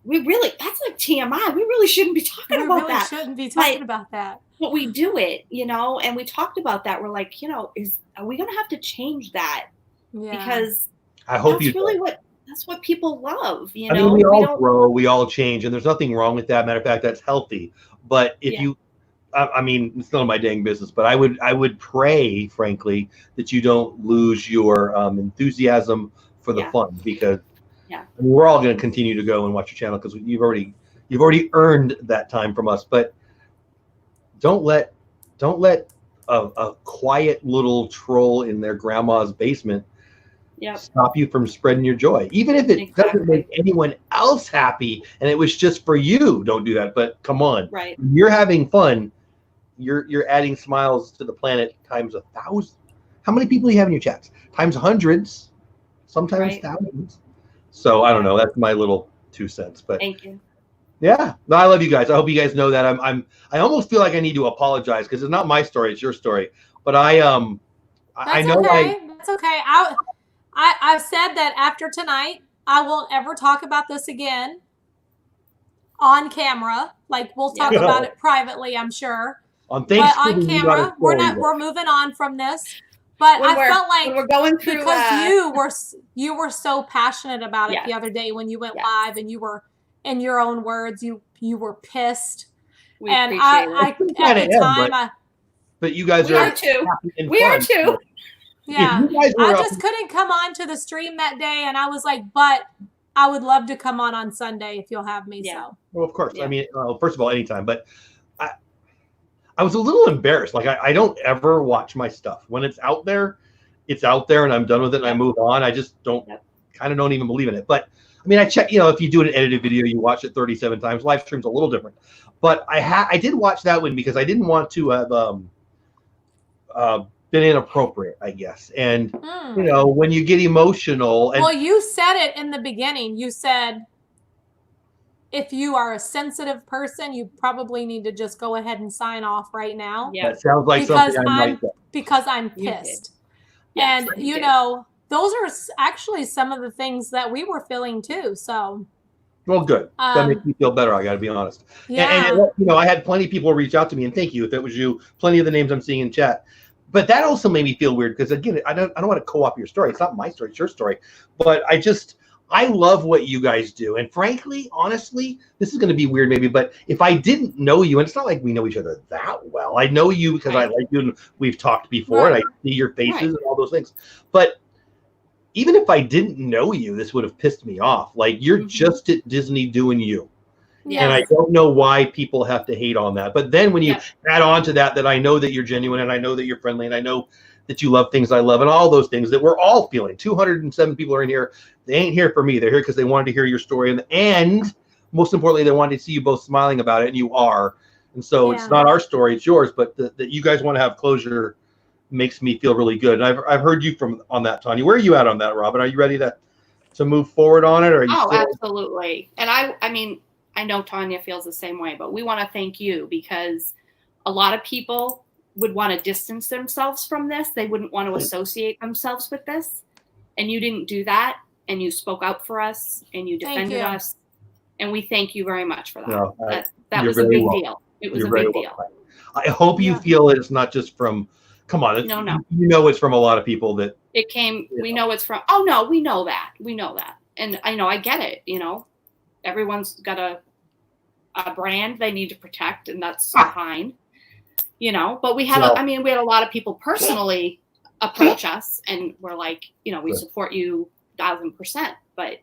That's like TMI. We really shouldn't be talking about that. We shouldn't be talking about that. But we do it, and we talked about that. We're like, are we going to have to change that? Yeah. Because I hope that's what people love, I mean, we all grow, we all change, and there's nothing wrong with that. Matter of fact, that's healthy. But if you, I mean, it's none of my dang business, but I would pray, frankly, that you don't lose your enthusiasm for the fun, because I mean, we're all going to continue to go and watch your channel because you've already earned that time from us. But don't let a quiet little troll in their grandma's basement stop you from spreading your joy, even if it doesn't make anyone else happy and it was just for you. Don't do that. But come on, right? When you're having fun, you're adding smiles to the planet times 1,000. How many people do you have in your chats? Times hundreds, sometimes thousands. So I don't know. That's my little 2 cents. But thank you. Yeah, no, I love you guys. I hope you guys know that. I almost feel like I need to apologize because it's not my story; it's your story. But I know that's okay. I've said that after tonight, I won't ever talk about this again on camera. We'll talk about it privately, I'm sure. On Thanksgiving, but on camera, we're moving on from this. But I felt like we're going through because you were so passionate about it the other day when you went live, and you were, in your own words, you were pissed. And but you guys are too. We are too. Yeah, I just couldn't come on to the stream that day, and I was like, but I would love to come on Sunday if you'll have me. So, well, of course. I mean, first of all, anytime. But I was a little embarrassed. I don't ever watch my stuff when it's out there, and I'm done with it, and I move on. I just don't even believe in it. But I mean, I check, if you do an edited video, you watch it 37 times. Live stream's a little different. But I did watch that one because I didn't want to have been inappropriate, I guess. And, when you get emotional. And, well, you said it in the beginning. You said, if you are a sensitive person, you probably need to just go ahead and sign off right now. Yeah. That sounds like something I might say. Because I'm pissed. Yes, And, those are actually some of the things that we were feeling too. So. Well, good. That makes me feel better. I got to be honest. Yeah. And I had plenty of people reach out to me, and thank you if it was you. Plenty of the names I'm seeing in chat. But that also made me feel weird because, again, I don't want to co-op your story. It's not my story. It's your story. But I love what you guys do. And frankly, honestly, this is going to be weird maybe, but if I didn't know you, and it's not like we know each other that well. I know you because I like you and we've talked before and I see your faces and all those things. But even if I didn't know you, this would have pissed me off. Like, you're just at Disney doing you. Yes. And I don't know why people have to hate on that. But then when you add on to that I know that you're genuine and I know that you're friendly and I know that you love things I love and all those things that we're all feeling. 207 people are in here. They ain't here for me. They're here because they wanted to hear your story. And most importantly, they wanted to see you both smiling about it, and you are. And so it's not our story, it's yours. But that you guys want to have closure makes me feel really good. And I've heard you on that, Tonya. Where are you at on that, Robin? Are you ready to move forward on it? Or are you still... absolutely. And I mean, I know Tonya feels the same way, but we want to thank you because a lot of people would want to distance themselves from this. They wouldn't want to associate themselves with this. And you didn't do that. And you spoke out for us and you defended us. And we thank you very much for that. No, that was a big deal. It was a big deal. I hope you feel it's not just from, come on. No. It's from a lot of people that. It came, we know it's from, oh no, we know that. We know that. And I get it, Everyone's got a brand they need to protect, and that's fine. But we had, we had a lot of people personally approach us, and we're like, we support you 1,000%. But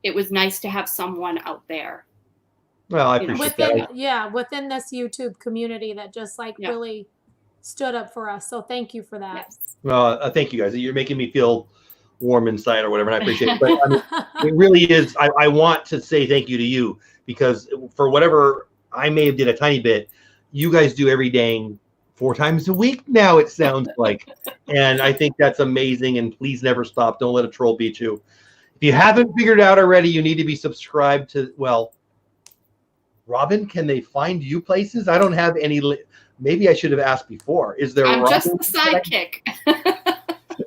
it was nice to have someone out there. Well, I appreciate that. Within this YouTube community that just really stood up for us. So thank you for that. Yes. Well, thank you guys. You're making me feel warm inside or whatever, and I appreciate it. But it really is. I want to say thank you to you because for whatever I may have did a tiny bit, you guys do every dang 4 times a week now, it sounds like. And I think that's amazing. And please never stop. Don't let a troll beat you. If you haven't figured it out already, you need to be subscribed to, Robin, can they find you places? I don't have any. Maybe I should have asked before. Is there I'm Robin just the sidekick.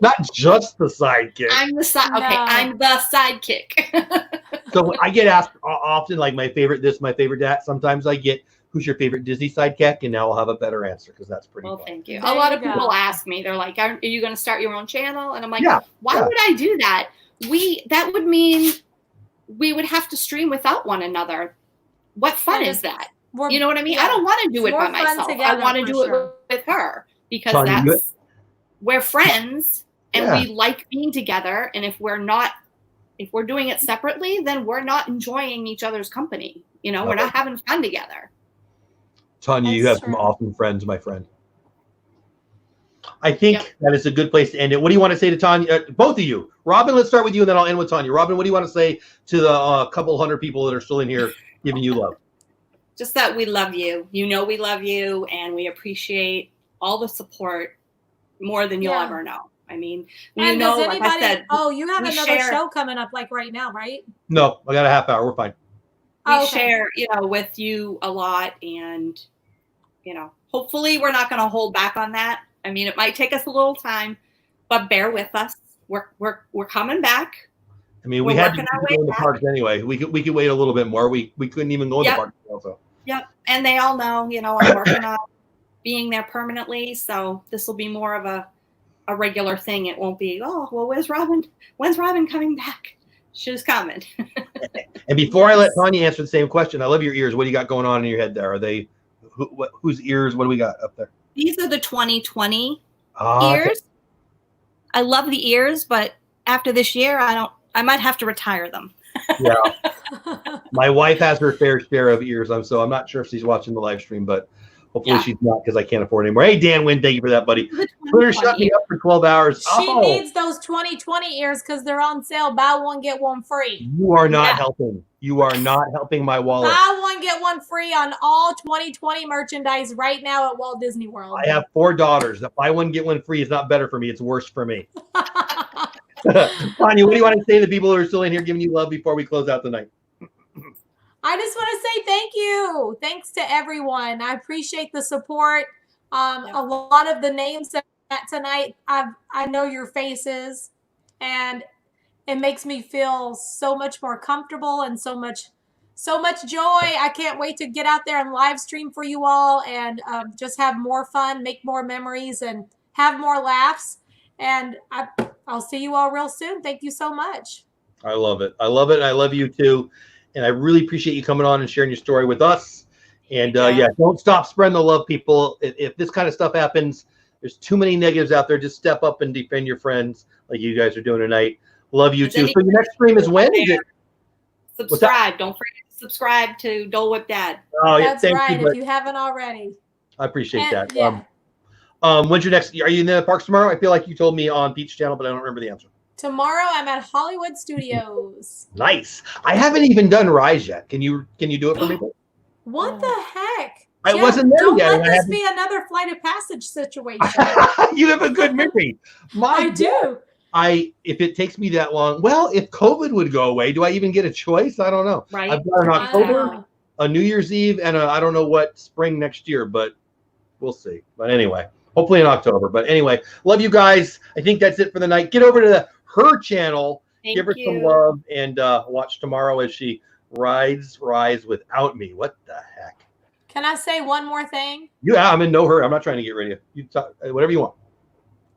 Not just the sidekick. I'm the I'm the sidekick. So I get asked often, like my favorite this, my favorite that. Sometimes I get, who's your favorite Disney sidekick? And now I'll have a better answer because that's pretty fun. Thank you. A lot of people ask me, they're like, are you going to start your own channel? And I'm like, why would I do that? That would mean we would have to stream without one another. What fun is that? You know what I mean? I don't want to do it by myself. I want to do it with her because we're friends and we like being together. And if we're doing it separately, then we're not enjoying each other's company. We're not having fun together. Tonya, you have some awesome friends, my friend. I think that is a good place to end it. What do you want to say to Tonya? Both of you. Robin, let's start with you and then I'll end with Tonya. Robin, what do you want to say to the couple hundred people that are still in here giving you love? Just that we love you. We love you and we appreciate all the support more than you'll ever know. I mean, like I said, you have another show coming up like right now, right? No, I got a half hour. We're fine. We share, with you a lot and, hopefully we're not going to hold back on that. I mean, it might take us a little time, but bear with us. We're coming back. I mean, we had to go in the parks anyway. We could wait a little bit more. We couldn't even go in the parks also. Yep. And they all know, I'm working on being there permanently. So this will be more of a regular thing. It won't be, where's Robin? When's Robin coming back? She's coming. And before I let Tonya answer the same question, I love your ears. What do you got going on in your head there? Are they whose ears? What do we got up there? These are the 2020 ears. Okay. I love the ears, but after this year, I might have to retire them. Yeah. My wife has her fair share of ears, so I'm not sure if she's watching the live stream, but Hopefully she's not, because I can't afford it anymore. Hey, Dan Wynn, thank you for that, buddy. Twitter shut me up for 12 hours. She needs those 2020 ears because they're on sale. Buy one, get one free. You are not helping. You are not helping my wallet. Buy one, get one free on all 2020 merchandise right now at Walt Disney World. I have 4 daughters. If buy one, get one free is not better for me. It's worse for me. Tonya, what do you want to say to the people who are still in here giving you love before we close out the night? I just want to say thank you. Thanks to everyone. I appreciate the support. A lot of the names that tonight, I know your faces, and it makes me feel so much more comfortable and so much joy. I can't wait to get out there and live stream for you all and just have more fun, make more memories, and have more laughs. And I'll see you all real soon. Thank you so much. I love it. I love it. I love you too. And I really appreciate you coming on and sharing your story with us. And don't stop spreading the love, people. If this kind of stuff happens, there's too many negatives out there. Just step up and defend your friends like you guys are doing tonight. Love you too. So your next stream is when? Is it? Subscribe. Don't forget to subscribe to Dole Whip Dad. Oh, yeah. That's right. If you haven't already. I appreciate that. Yeah. When's your next? Are you in the parks tomorrow? I feel like you told me on Peach Channel, but I don't remember the answer. Tomorrow I'm at Hollywood Studios. Nice. I haven't even done Rise yet. Can you do it for me? What the heck? I wasn't there yet. Don't let this be another Flight of Passage situation. You have a good memory. I do. If it takes me that long, well, if COVID would go away, do I even get a choice? I don't know. Right. I've got an October, a New Year's Eve, and I don't know what spring next year, but we'll see. But anyway, hopefully in October. But anyway, love you guys. I think that's it for the night. Get over to her channel, give her some love, and watch tomorrow as she rides without me. What the heck? Can I say one more thing? Yeah, I'm in no hurry. I'm not trying to get rid of you. You talk, whatever you want.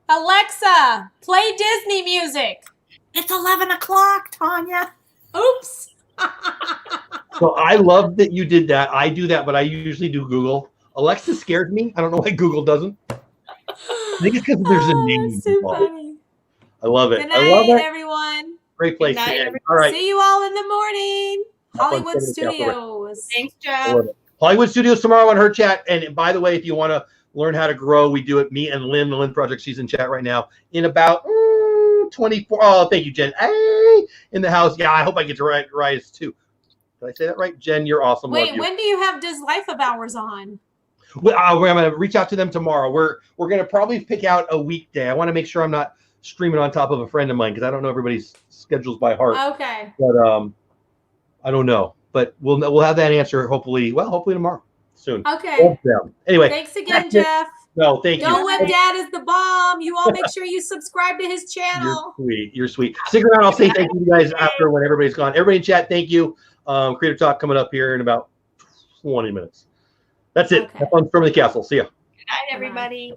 Alexa, play Disney music. It's 11 o'clock, Tonya. Oops. So I love that you did that. I do that, but I usually do Google. Alexa scares me. I don't know why Google doesn't. I think it's because there's a name. That's so funny. I love it. Good night, I love it. everyone. Great place. Good night, All right. See you all in the morning. Hollywood fun Studios. Thanks, Jeff. Hollywood Studios tomorrow on her chat. And by the way, if you want to learn how to grow, we do it. Me and Lynn, the Lynn Project, she's in chat right now. In about 24. Oh, thank you, Jen. Hey, in the house. Yeah, I hope I get to rise too. Did I say that right? Jen, you're awesome. Wait, when do you have Diz Life of Hours on? Well, we're going to reach out to them tomorrow. We're going to probably pick out a weekday. I want to make sure I'm not streaming on top of a friend of mine because I don't know everybody's schedules by heart. Okay. But I don't know. But we'll have that answer hopefully tomorrow soon. Okay. Anyway. Thanks again, Jeff. No, thank you. Dole Whip Dad is the bomb. You all make sure you subscribe to his channel. You're sweet. Stick around. I'll say thank you to you guys after when everybody's gone. Everybody in chat, thank you. Creative Talk coming up here in about 20 minutes. That's it. Okay. Have fun from the castle. See ya. Good night, everybody.